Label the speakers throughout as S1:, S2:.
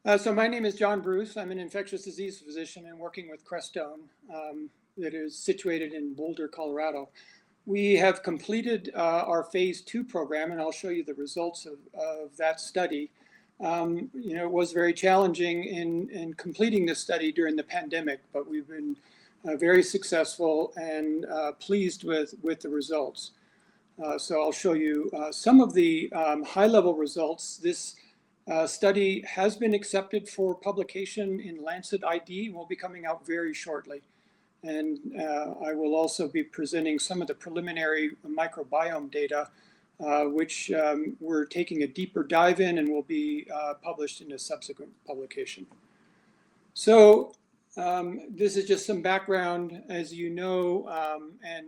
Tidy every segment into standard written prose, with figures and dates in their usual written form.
S1: So my name is Jon Bruss. I'm an infectious disease physician and working with Crestone that is situated in Boulder, Colorado. We have completed our phase 2 program, and I'll show you the results of that study. It was very challenging in completing this study during the pandemic, but we've been very successful and pleased with the results. So I'll show you some of the high-level results. This study has been accepted for publication in Lancet ID and will be coming out very shortly. And I will also be presenting some of the preliminary microbiome data, which we're taking a deeper dive in and will be published in a subsequent publication. So this is just some background. As you know, and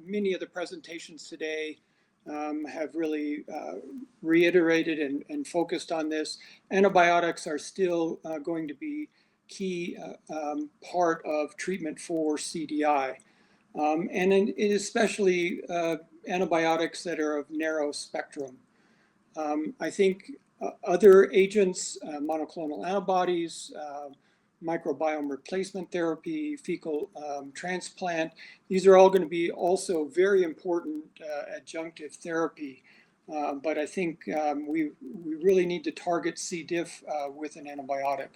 S1: many of the presentations today have really reiterated and focused on this. Antibiotics are still going to be key part of treatment for CDI, and especially antibiotics that are of narrow spectrum. I think other agents, monoclonal antibodies, microbiome replacement therapy, fecal transplant. These are all going to be also very important adjunctive therapy. But I think we really need to target C. diff with an antibiotic.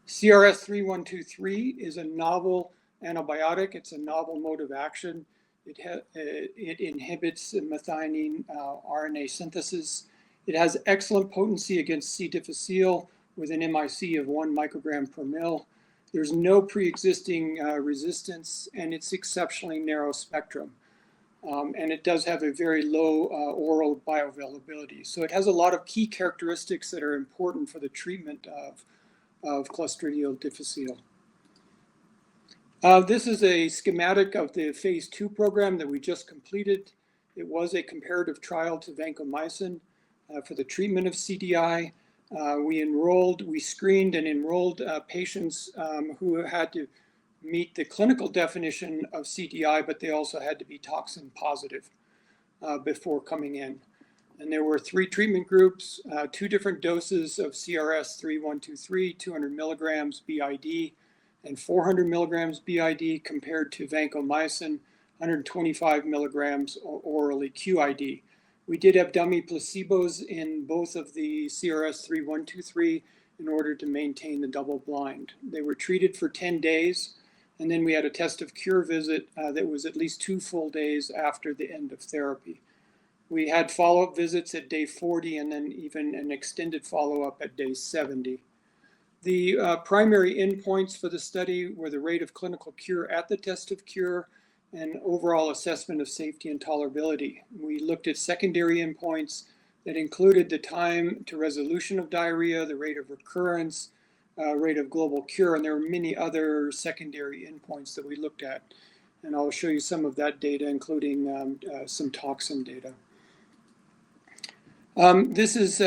S1: CRS3123 is a novel antibiotic. It's a novel mode of action. It inhibits methionine RNA synthesis. It has excellent potency against C. difficile with an MIC of 1 microgram per mil. There's no pre-existing resistance, and it's exceptionally narrow spectrum. And it does have a very low oral bioavailability. So it has a lot of key characteristics that are important for the treatment of Clostridial difficile. This is a schematic of the phase 2 program that we just completed. It was a comparative trial to vancomycin for the treatment of CDI. We screened and enrolled patients who had to meet the clinical definition of CDI, but they also had to be toxin positive before coming in. And there were 3 treatment groups, 2 different doses of CRS3123, 200 milligrams BID and 400 milligrams BID compared to vancomycin, 125 milligrams orally QID. We did have dummy placebos in both of the CRS3123 in order to maintain the double blind. They were treated for 10 days, and then we had a test of cure visit that was at least 2 full days after the end of therapy. We had follow-up visits at day 40 and then even an extended follow-up at day 70. The primary endpoints for the study were the rate of clinical cure at the test of cure and overall assessment of safety and tolerability. We looked at secondary endpoints that included the time to resolution of diarrhea, the rate of recurrence, rate of global cure, and there were many other secondary endpoints that we looked at. And I'll show you some of that data, including some toxin data. This is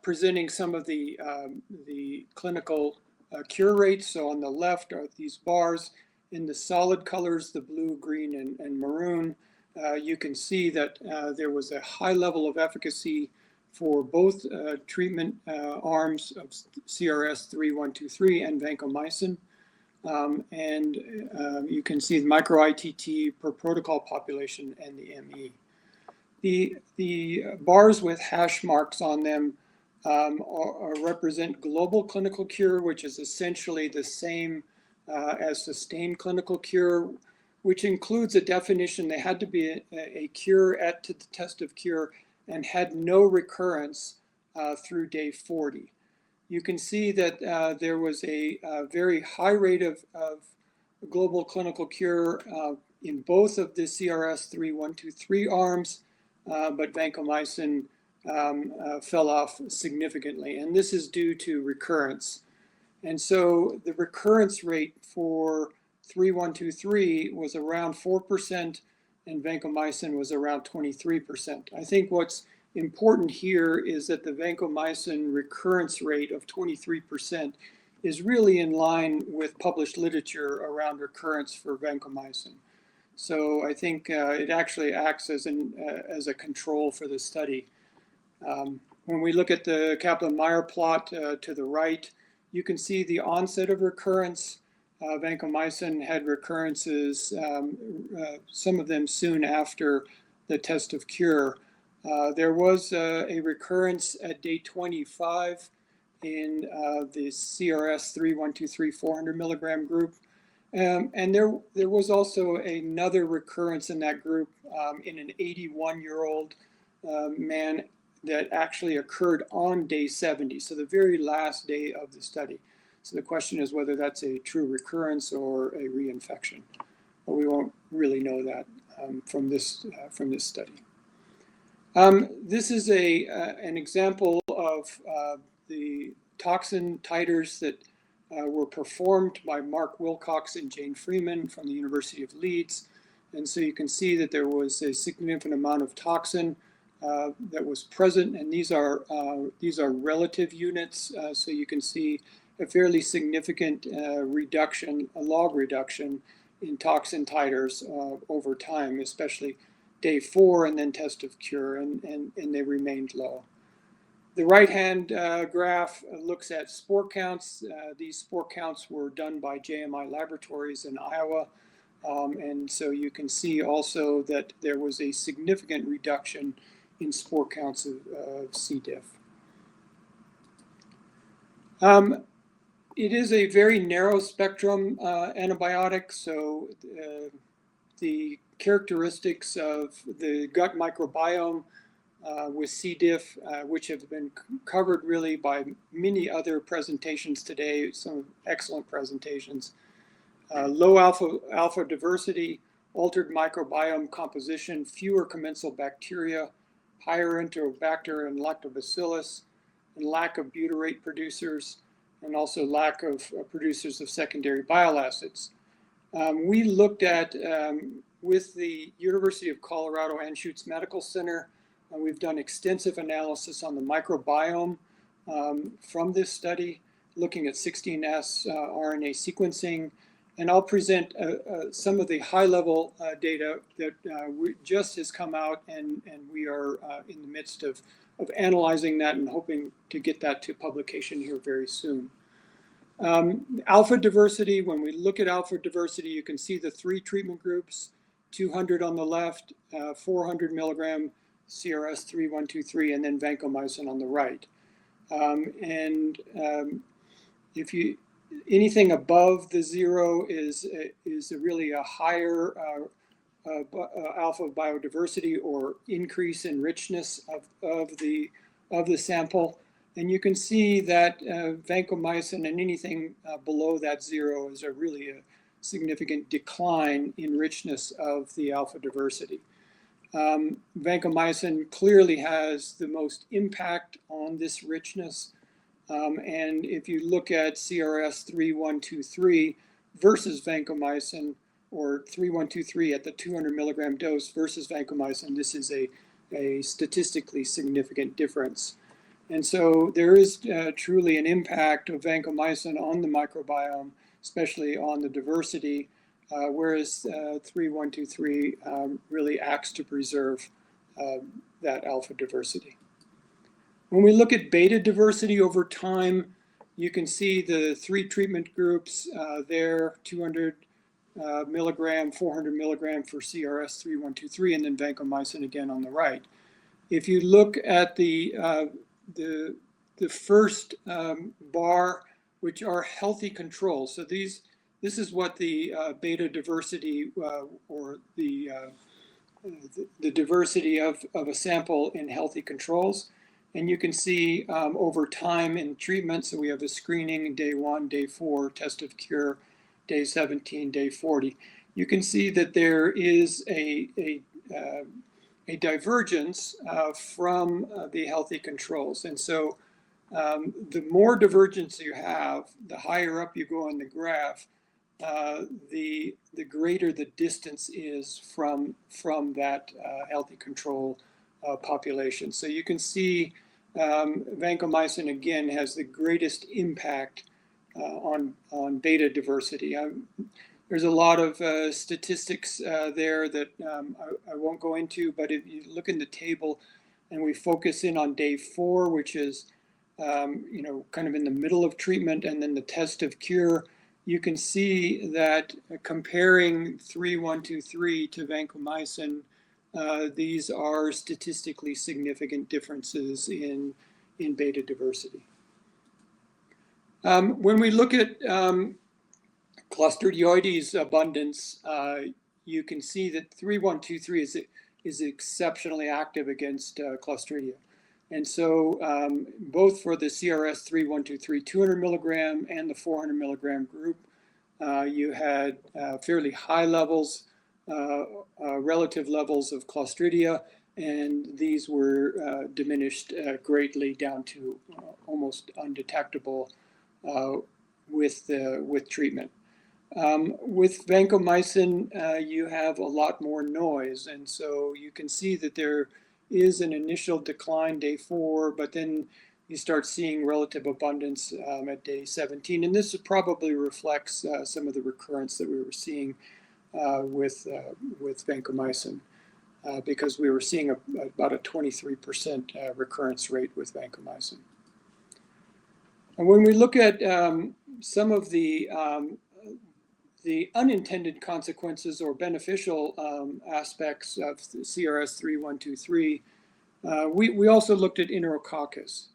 S1: presenting some of the clinical cure rates. So on the left are these bars. In the solid colors, the blue, green, and maroon, you can see that there was a high level of efficacy for both treatment arms of CRS3123 and vancomycin. You can see the micro-ITT per protocol population and the ME. The bars with hash marks on them represent global clinical cure, which is essentially the same as sustained clinical cure, which includes a definition. They had to be a cure at the test of cure and had no recurrence through day 40. You can see that there was a very high rate of global clinical cure in both of the CRS3123 arms, but vancomycin fell off significantly, and this is due to recurrence. And so the recurrence rate for 3123 was around 4%, and vancomycin was around 23%. I think what's important here is that the vancomycin recurrence rate of 23% is really in line with published literature around recurrence for vancomycin. So I think it actually acts as a control for the study. When we look at the Kaplan-Meier plot to the right, you can see the onset of recurrence. Vancomycin had recurrences, some of them soon after the test of cure. There was a recurrence at day 25 in the CRS3123 400 milligram group. And there was also another recurrence in that group in an 81-year-old man that actually occurred on day 70, so the very last day of the study. So the question is whether that's a true recurrence or a reinfection. But we won't really know that from this study. This is an example of the toxin titers that were performed by Mark Wilcox and Jane Freeman from the University of Leeds. And so you can see that there was a significant amount of toxin that was present, and these are relative units, so you can see a fairly significant reduction, a log reduction in toxin titers over time, especially day 4 and then test of cure, and they remained low. The right-hand graph looks at spore counts. These spore counts were done by JMI Laboratories in Iowa, and so you can see also that there was a significant reduction in spore counts of C. diff. It is a very narrow spectrum antibiotic, so the characteristics of the gut microbiome with C. diff, which have been covered really by many other presentations today, some excellent presentations. Low alpha diversity, altered microbiome composition, fewer commensal bacteria, higher Enterobacter and Lactobacillus, and lack of butyrate producers, and also lack of producers of secondary bile acids. We looked at, with the University of Colorado Anschutz Medical Center, we've done extensive analysis on the microbiome from this study, looking at 16S RNA sequencing. And I'll present some of the high-level data that just has come out, and we are in the midst of analyzing that and hoping to get that to publication here very soon. Alpha diversity, when we look at alpha diversity, you can see the 3 treatment groups, 200 on the left, 400 milligram CRS3123, and then vancomycin on the right. If you anything above the 0 is really a higher alpha biodiversity or increase in richness of the sample. And you can see that vancomycin and anything below that 0 is really a significant decline in richness of the alpha diversity. Vancomycin clearly has the most impact on this richness. And if you look at CRS3123 versus vancomycin, or 3123 at the 200 milligram dose versus vancomycin, this is a statistically significant difference. And so there is truly an impact of vancomycin on the microbiome, especially on the diversity, whereas 3123 really acts to preserve that alpha diversity. When we look at beta diversity over time, you can see the 3 treatment groups there, 200 milligram, 400 milligram for CRS3123, and then vancomycin again on the right. If you look at the first bar, which are healthy controls, so this is what the beta diversity or the diversity of a sample in healthy controls. And you can see over time in treatment, so we have a screening, day 1, day 4, test of cure, day 17, day 40. You can see that there is a divergence from the healthy controls. And so the more divergence you have, the higher up you go on the graph, the greater the distance is from that healthy control population. So you can see vancomycin again has the greatest impact on beta diversity. There's a lot of statistics there that I won't go into, but if you look in the table, and we focus in on day 4, which is kind of in the middle of treatment, and then the test of cure, you can see that comparing 3123 to vancomycin, these are statistically significant differences in beta diversity. When we look at Clostridioides abundance, you can see that 3123 is exceptionally active against Clostridia. And so both for the CRS3123 200 milligram and the 400 milligram group, you had fairly high levels, relative levels of Clostridia, and these were diminished greatly down to almost undetectable with treatment. With vancomycin, you have a lot more noise, and so you can see that there is an initial decline day 4, but then you start seeing relative abundance at day 17, and this probably reflects some of the recurrence that we were seeing with vancomycin, because we were seeing about a 23% recurrence rate with vancomycin. And when we look at some of the unintended consequences or beneficial aspects of the CRS3123, we also looked at Enterococcus.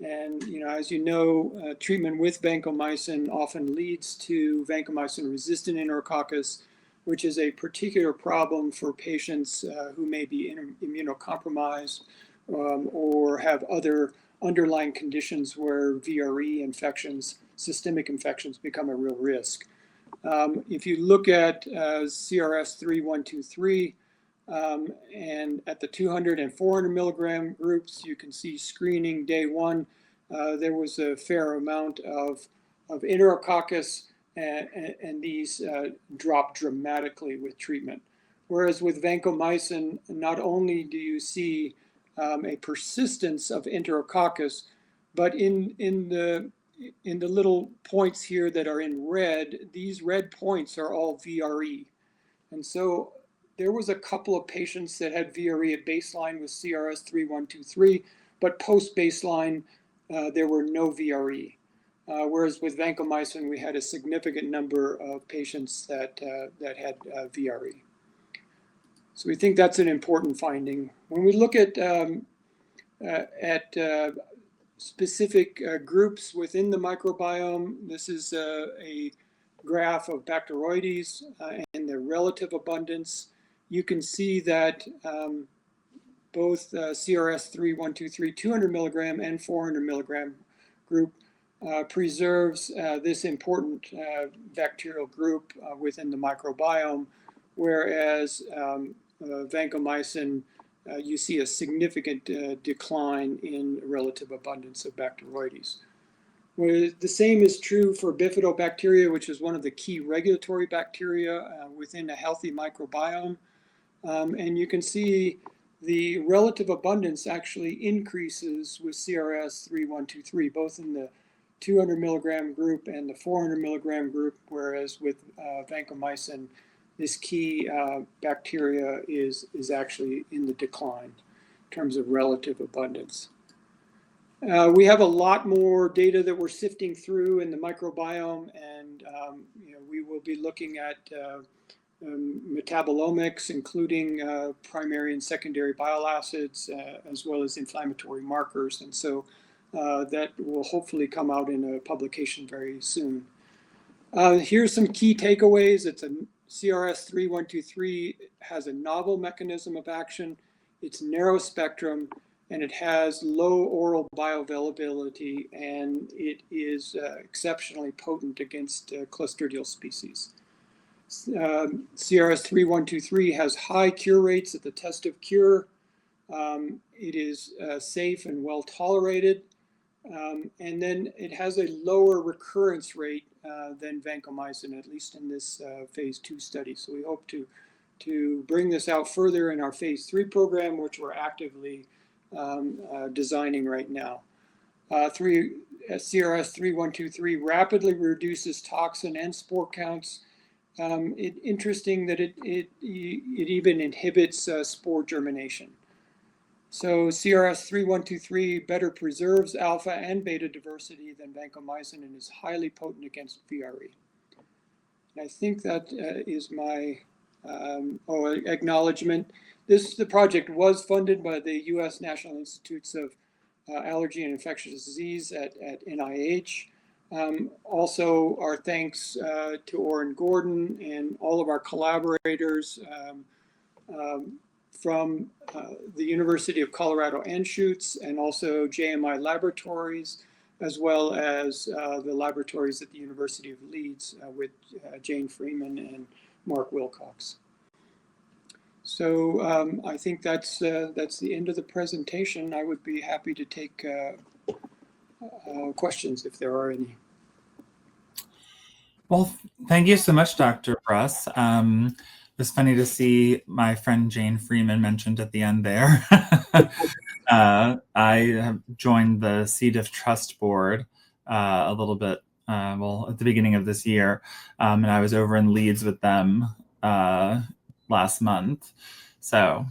S1: And as you know, treatment with vancomycin often leads to vancomycin-resistant Enterococcus, which is a particular problem for patients who may be immunocompromised or have other underlying conditions where VRE infections, systemic infections, become a real risk. If you look at CRS3123 and at the 200 and 400 milligram groups, you can see screening day 1, there was a fair amount of Enterococcus, and these dropped dramatically with treatment. Whereas with vancomycin, not only do you see a persistence of Enterococcus, but in the little points here that are in red, these red points are all VRE. And so there was a couple of patients that had VRE at baseline with CRS3123, but post-baseline, there were no VRE. Whereas with vancomycin, we had a significant number of patients that had VRE. So we think that's an important finding. When we look at specific groups within the microbiome, this is a graph of Bacteroides and their relative abundance. You can see that both CRS3123 200 milligram and 400 milligram group preserves this important bacterial group within the microbiome, whereas vancomycin, you see a significant decline in relative abundance of Bacteroides. The same is true for bifidobacteria, which is one of the key regulatory bacteria within a healthy microbiome. And you can see the relative abundance actually increases with CRS3123, both in the 200 milligram group and the 400 milligram group, whereas with vancomycin, this key bacteria is actually in the decline in terms of relative abundance. We have a lot more data that we're sifting through in the microbiome, and we will be looking at metabolomics, including primary and secondary bile acids, as well as inflammatory markers. And so that will hopefully come out in a publication very soon. Here's some key takeaways. It's a CRS3123 has a novel mechanism of action. It's narrow spectrum, and it has low oral bioavailability, and it is exceptionally potent against Clostridial species. CRS3123 has high cure rates at the test of cure. It is safe and well tolerated. And then it has a lower recurrence rate than vancomycin, at least in this phase 2 study. So we hope to bring this out further in our phase 3 program, which we're actively designing right now. CRS3123 rapidly reduces toxin and spore counts. Interesting that it even inhibits spore germination. So CRS3123 better preserves alpha and beta diversity than vancomycin and is highly potent against VRE. And I think that is my acknowledgement. The project was funded by the U.S. National Institutes of Allergy and Infectious Disease at NIH. Also, our thanks to Orrin Gordon and all of our collaborators from the University of Colorado Anschutz and also JMI Laboratories, as well as the laboratories at the University of Leeds with Jane Freeman and Mark Wilcox. So I think that's the end of the presentation. I would be happy to take questions if there are any.
S2: Well, thank you so much, Dr. Bruss. It was funny to see my friend Jane Freeman mentioned at the end there. I have joined the C. diff Trust Board a little bit, well, at the beginning of this year, and I was over in Leeds with them last month. So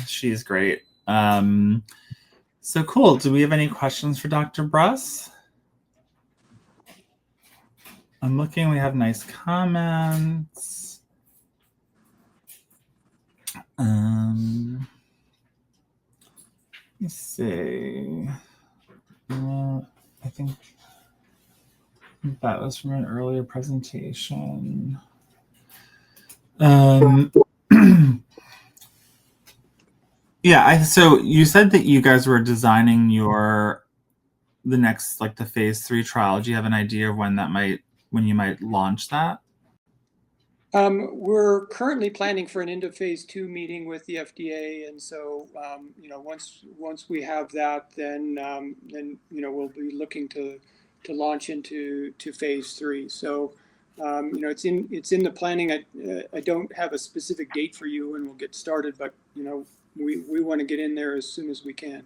S2: she's great. So cool. Do we have any questions for Dr. Bruss? I'm looking, we have nice comments. Let me see. I think that was from an earlier presentation. Yeah, so you said that you guys were designing the next, like the phase 3 trial. Do you have an idea of when you might launch that?
S1: We're currently planning for an end of phase 2 meeting with the FDA, and so once we have that, then we'll be looking to launch into phase 3. So it's in the planning. I don't have a specific date for you when we'll get started, but we want to get in there as soon as we can.